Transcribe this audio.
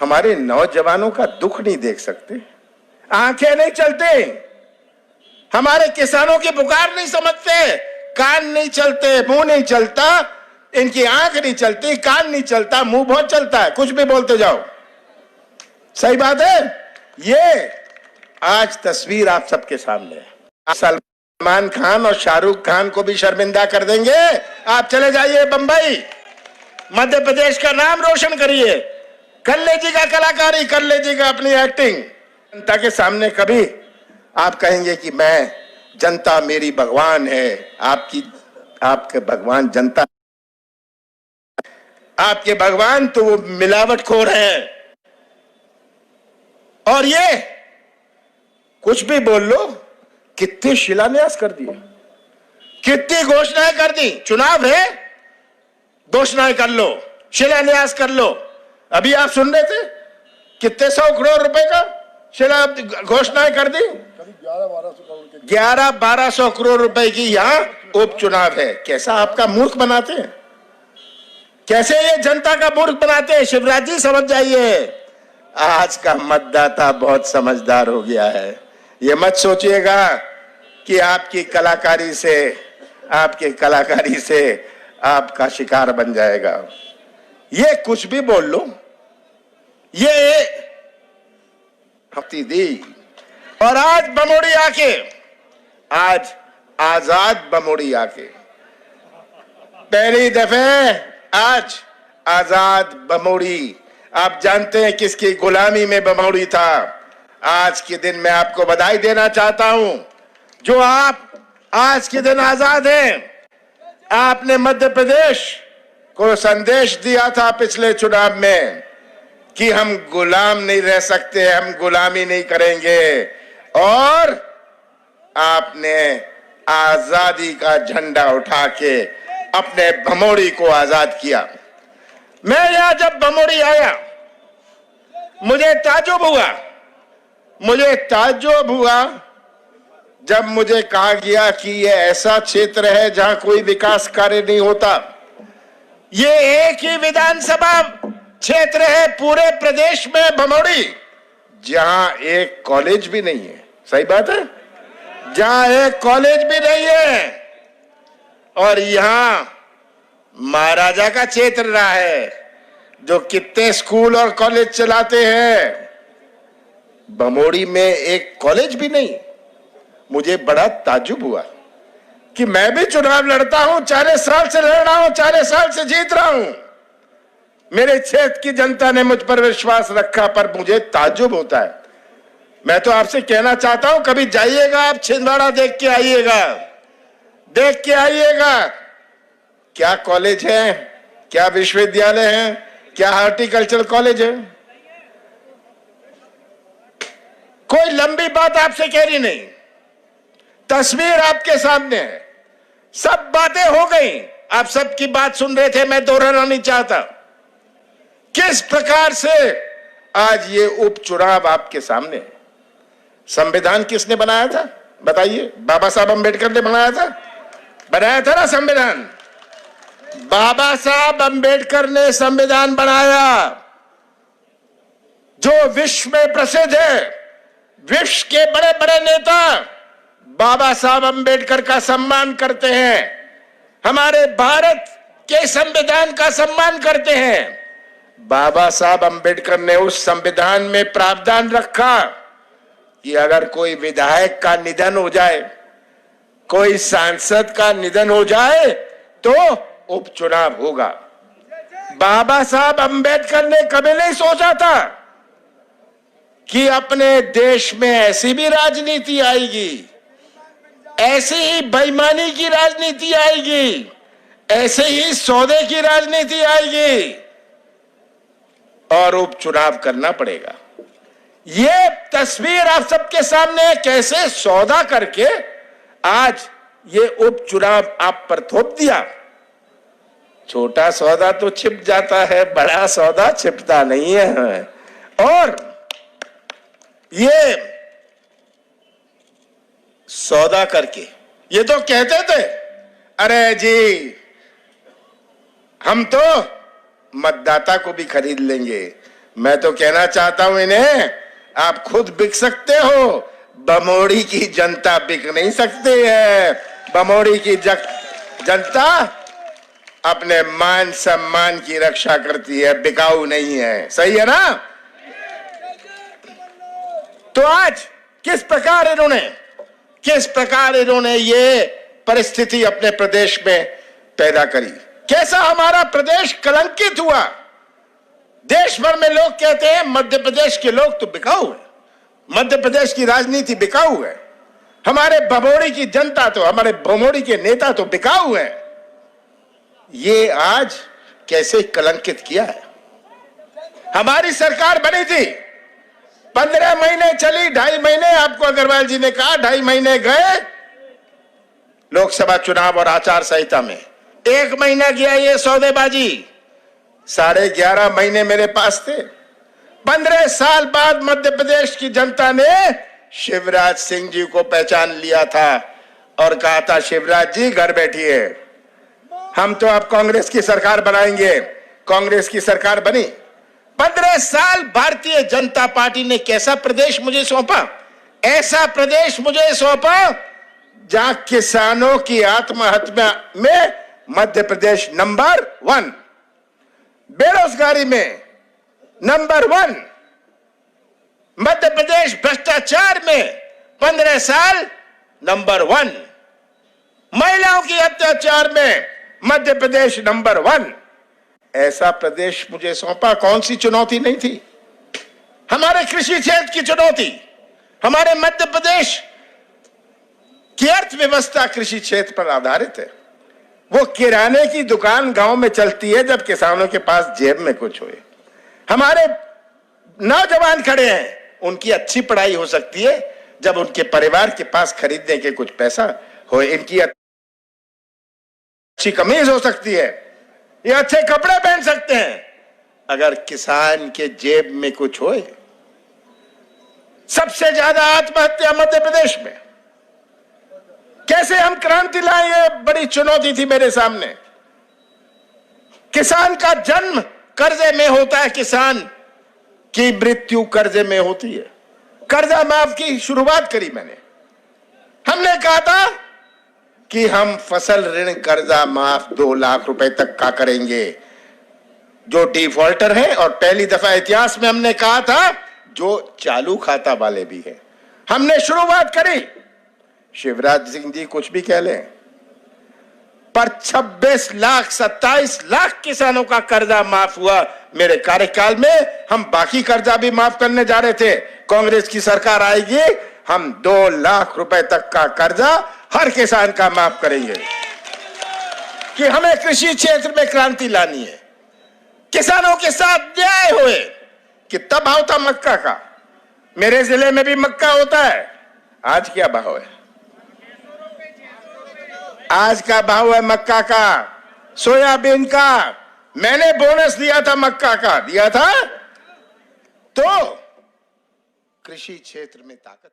हमारे नौजवानों का दुख नहीं देख सकते, आंखें नहीं चलते, हमारे किसानों की पुकार नहीं समझते, कान नहीं चलते, मुंह नहीं चलता, इनकी आंख नहीं चलती, कान नहीं चलता, मुंह बहुत चलता है, कुछ भी बोलते जाओ। सही बात है। ये आज तस्वीर आप सबके सामने है। सलमान खान और शाहरुख खान को भी शर्मिंदा कर देंगे। आप चले जाइए बंबई, मध्य प्रदेश का नाम रोशन करिए, कर लीजिएगा कलाकारी, कर लीजिएगा अपनी एक्टिंग। जनता के सामने कभी आप कहेंगे कि मैं, जनता मेरी भगवान है। आपके भगवान जनता, आपके भगवान तो वो मिलावटखोर है। और ये कुछ भी बोल लो, कितने शिलान्यास कर दिए, कितनी घोषणाएं कर दी। चुनाव है, घोषणाएं कर लो, शिलान्यास कर लो। अभी आप सुन रहे थे कितने 100 करोड़ रुपए का घोषणाएं कर दी। 1100-1200 करोड़ रुपए की यहां उपचुनाव है। कैसा आपका मूर्ख बनाते हैं, कैसे ये जनता का मूर्ख बनाते हैं। शिवराज जी समझ जाइए, आज का मतदाता बहुत समझदार हो गया है। ये मत सोचिएगा कि आपकी कलाकारी से आपका शिकार बन जाएगा। ये कुछ भी बोल लो, ये हफ्ती दी। और आज बमोड़ी आके, आज आजाद बमोड़ी आके, पहली दफे आज आजाद बमोड़ी। आप जानते हैं किसकी गुलामी में बमोड़ी था। आज के दिन मैं आपको बधाई देना चाहता हूं, जो आप आज के दिन आजाद हैं। आपने मध्य प्रदेश को संदेश दिया था पिछले चुनाव में कि हम गुलाम नहीं रह सकते, हम गुलामी नहीं करेंगे, और आपने आजादी का झंडा उठा के अपने बमोड़ी को आजाद किया। मैं यहां जब बमोड़ी आया, मुझे ताज्जुब हुआ जब मुझे कहा गया कि यह ऐसा क्षेत्र है जहां कोई विकास कार्य नहीं होता। ये एक ही विधानसभा क्षेत्र है पूरे प्रदेश में, बमोड़ी, जहां एक कॉलेज भी नहीं है। सही बात है, जहां एक कॉलेज भी नहीं है। और यहां महाराजा का क्षेत्र रहा है, जो कितने स्कूल और कॉलेज चलाते हैं। बमोड़ी में एक कॉलेज भी नहीं। मुझे बड़ा ताज्जुब हुआ कि मैं भी चुनाव लड़ता हूं, 40 साल से लड़ रहा हूं, 40 साल से जीत रहा हूं। मेरे क्षेत्र की जनता ने मुझ पर विश्वास रखा, पर मुझे ताज्जुब होता है। मैं तो आपसे कहना चाहता हूं, कभी जाइएगा आप छिंदवाड़ा, देख के आइएगा क्या कॉलेज है, क्या विश्वविद्यालय है, क्या हॉर्टिकल्चर कॉलेज है। कोई लंबी बात आपसे कह रही नहीं, तस्वीर आपके सामने है। सब बातें हो गई, आप सबकी बात सुन रहे थे, मैं दोहराना नहीं चाहता। किस प्रकार से आज ये उपचुनाव आपके सामने है। संविधान किसने बनाया था बताइए? बाबा साहब अंबेडकर ने बनाया था ना संविधान। बाबा साहब अंबेडकर ने संविधान बनाया, जो विश्व में प्रसिद्ध है। विश्व के बड़े बड़े नेता बाबा साहब अंबेडकर का सम्मान करते हैं, हमारे भारत के संविधान का सम्मान करते हैं। बाबा साहब अंबेडकर ने उस संविधान में प्रावधान रखा कि अगर कोई विधायक का निधन हो जाए, कोई सांसद का निधन हो जाए, तो उपचुनाव होगा। बाबा साहब अंबेडकर ने कभी नहीं सोचा था कि अपने देश में ऐसी भी राजनीति आएगी, ऐसे ही बेईमानी की राजनीति आएगी, ऐसे ही सौदे की राजनीति आएगी और उपचुनाव करना पड़ेगा। ये तस्वीर आप सबके सामने है, कैसे सौदा करके आज ये उपचुनाव आप पर थोप दिया। छोटा सौदा तो छिप जाता है, बड़ा सौदा छिपता नहीं है। और ये सौदा करके ये तो कहते थे, अरे जी हम तो मतदाता को भी खरीद लेंगे, मैं तो कहना चाहता हूं इन्हें, आप खुद बिक सकते हो, बमोड़ी की जनता बिक नहीं सकती है। बमोड़ी की जनता अपने मान सम्मान की रक्षा करती है, बिकाऊ नहीं है। सही है ना? तो आज किस प्रकार इन्होंने ये परिस्थिति अपने प्रदेश में पैदा करी, कैसा हमारा प्रदेश कलंकित हुआ। देश भर में लोग कहते हैं मध्य प्रदेश के लोग तो बिकाऊ है, मध्य प्रदेश की राजनीति बिकाऊ है, हमारे भमोड़ी की जनता तो, हमारे भमोड़ी के नेता तो बिकाऊ है। ये आज कैसे कलंकित किया है। हमारी सरकार बनी थी, 15 महीने चली, 2.5 महीने आपको अग्रवाल जी ने कहा, 2.5 महीने गए लोकसभा चुनाव और आचार संहिता में, 1 महीना गया ये सौदेबाजी, 11.5 महीने मेरे पास थे। 15 साल बाद मध्य प्रदेश की जनता ने शिवराज सिंह जी को पहचान लिया था और कहा था शिवराज जी घर बैठिए, हम तो अब कांग्रेस की सरकार बनाएंगे। कांग्रेस की सरकार बनी। 15 साल भारतीय जनता पार्टी ने कैसा प्रदेश मुझे सौंपा, ऐसा प्रदेश मुझे सौंपा जहां किसानों की आत्महत्या में मध्य प्रदेश नंबर 1, बेरोजगारी में नंबर 1, मध्य प्रदेश भ्रष्टाचार में 15 साल नंबर 1, महिलाओं की अत्याचार में मध्य प्रदेश नंबर 1। ऐसा प्रदेश मुझे सौंपा। कौन सी चुनौती नहीं थी? हमारे कृषि क्षेत्र की चुनौती, हमारे मध्य प्रदेश की अर्थव्यवस्था कृषि क्षेत्र पर आधारित है। वो किराने की दुकान गांव में चलती है जब किसानों के पास जेब में कुछ होए। हमारे नौजवान खड़े हैं, उनकी अच्छी पढ़ाई हो सकती है जब उनके परिवार के पास खरीदने के कुछ पैसा हो। इनकी अच्छी कमीज हो सकती है, ये अच्छे कपड़े पहन सकते हैं अगर किसान के जेब में कुछ होए। सबसे ज्यादा आत्महत्या मध्य प्रदेश में। कैसे हम क्रांति लाएं, ये बड़ी चुनौती थी मेरे सामने। किसान का जन्म कर्जे में होता है, किसान की मृत्यु कर्जे में होती है। कर्जा माफ की शुरुआत करी मैंने। हमने कहा था कि हम फसल ऋण कर्जा माफ 2 लाख रुपए तक का करेंगे जो डिफॉल्टर है, और पहली दफा इतिहास में हमने कहा था जो चालू खाता वाले भी है। हमने शुरुआत करी। शिवराज सिंह जी कुछ भी कह लें, पर 26 लाख 27 लाख किसानों का कर्जा माफ हुआ मेरे कार्यकाल में। हम बाकी कर्जा भी माफ करने जा रहे थे। कांग्रेस की सरकार आएगी, हम 2 लाख रुपए तक का कर्जा हर किसान का माफ करेंगे। कि हमें कृषि क्षेत्र में क्रांति लानी है, किसानों के साथ न्याय होए। कितना भाव था मक्का का? मेरे जिले में भी मक्का होता है। आज क्या भाव है? आज का भाव है मक्का का, सोयाबीन का। मैंने बोनस दिया था मक्का का, दिया था। तो कृषि क्षेत्र में ताकत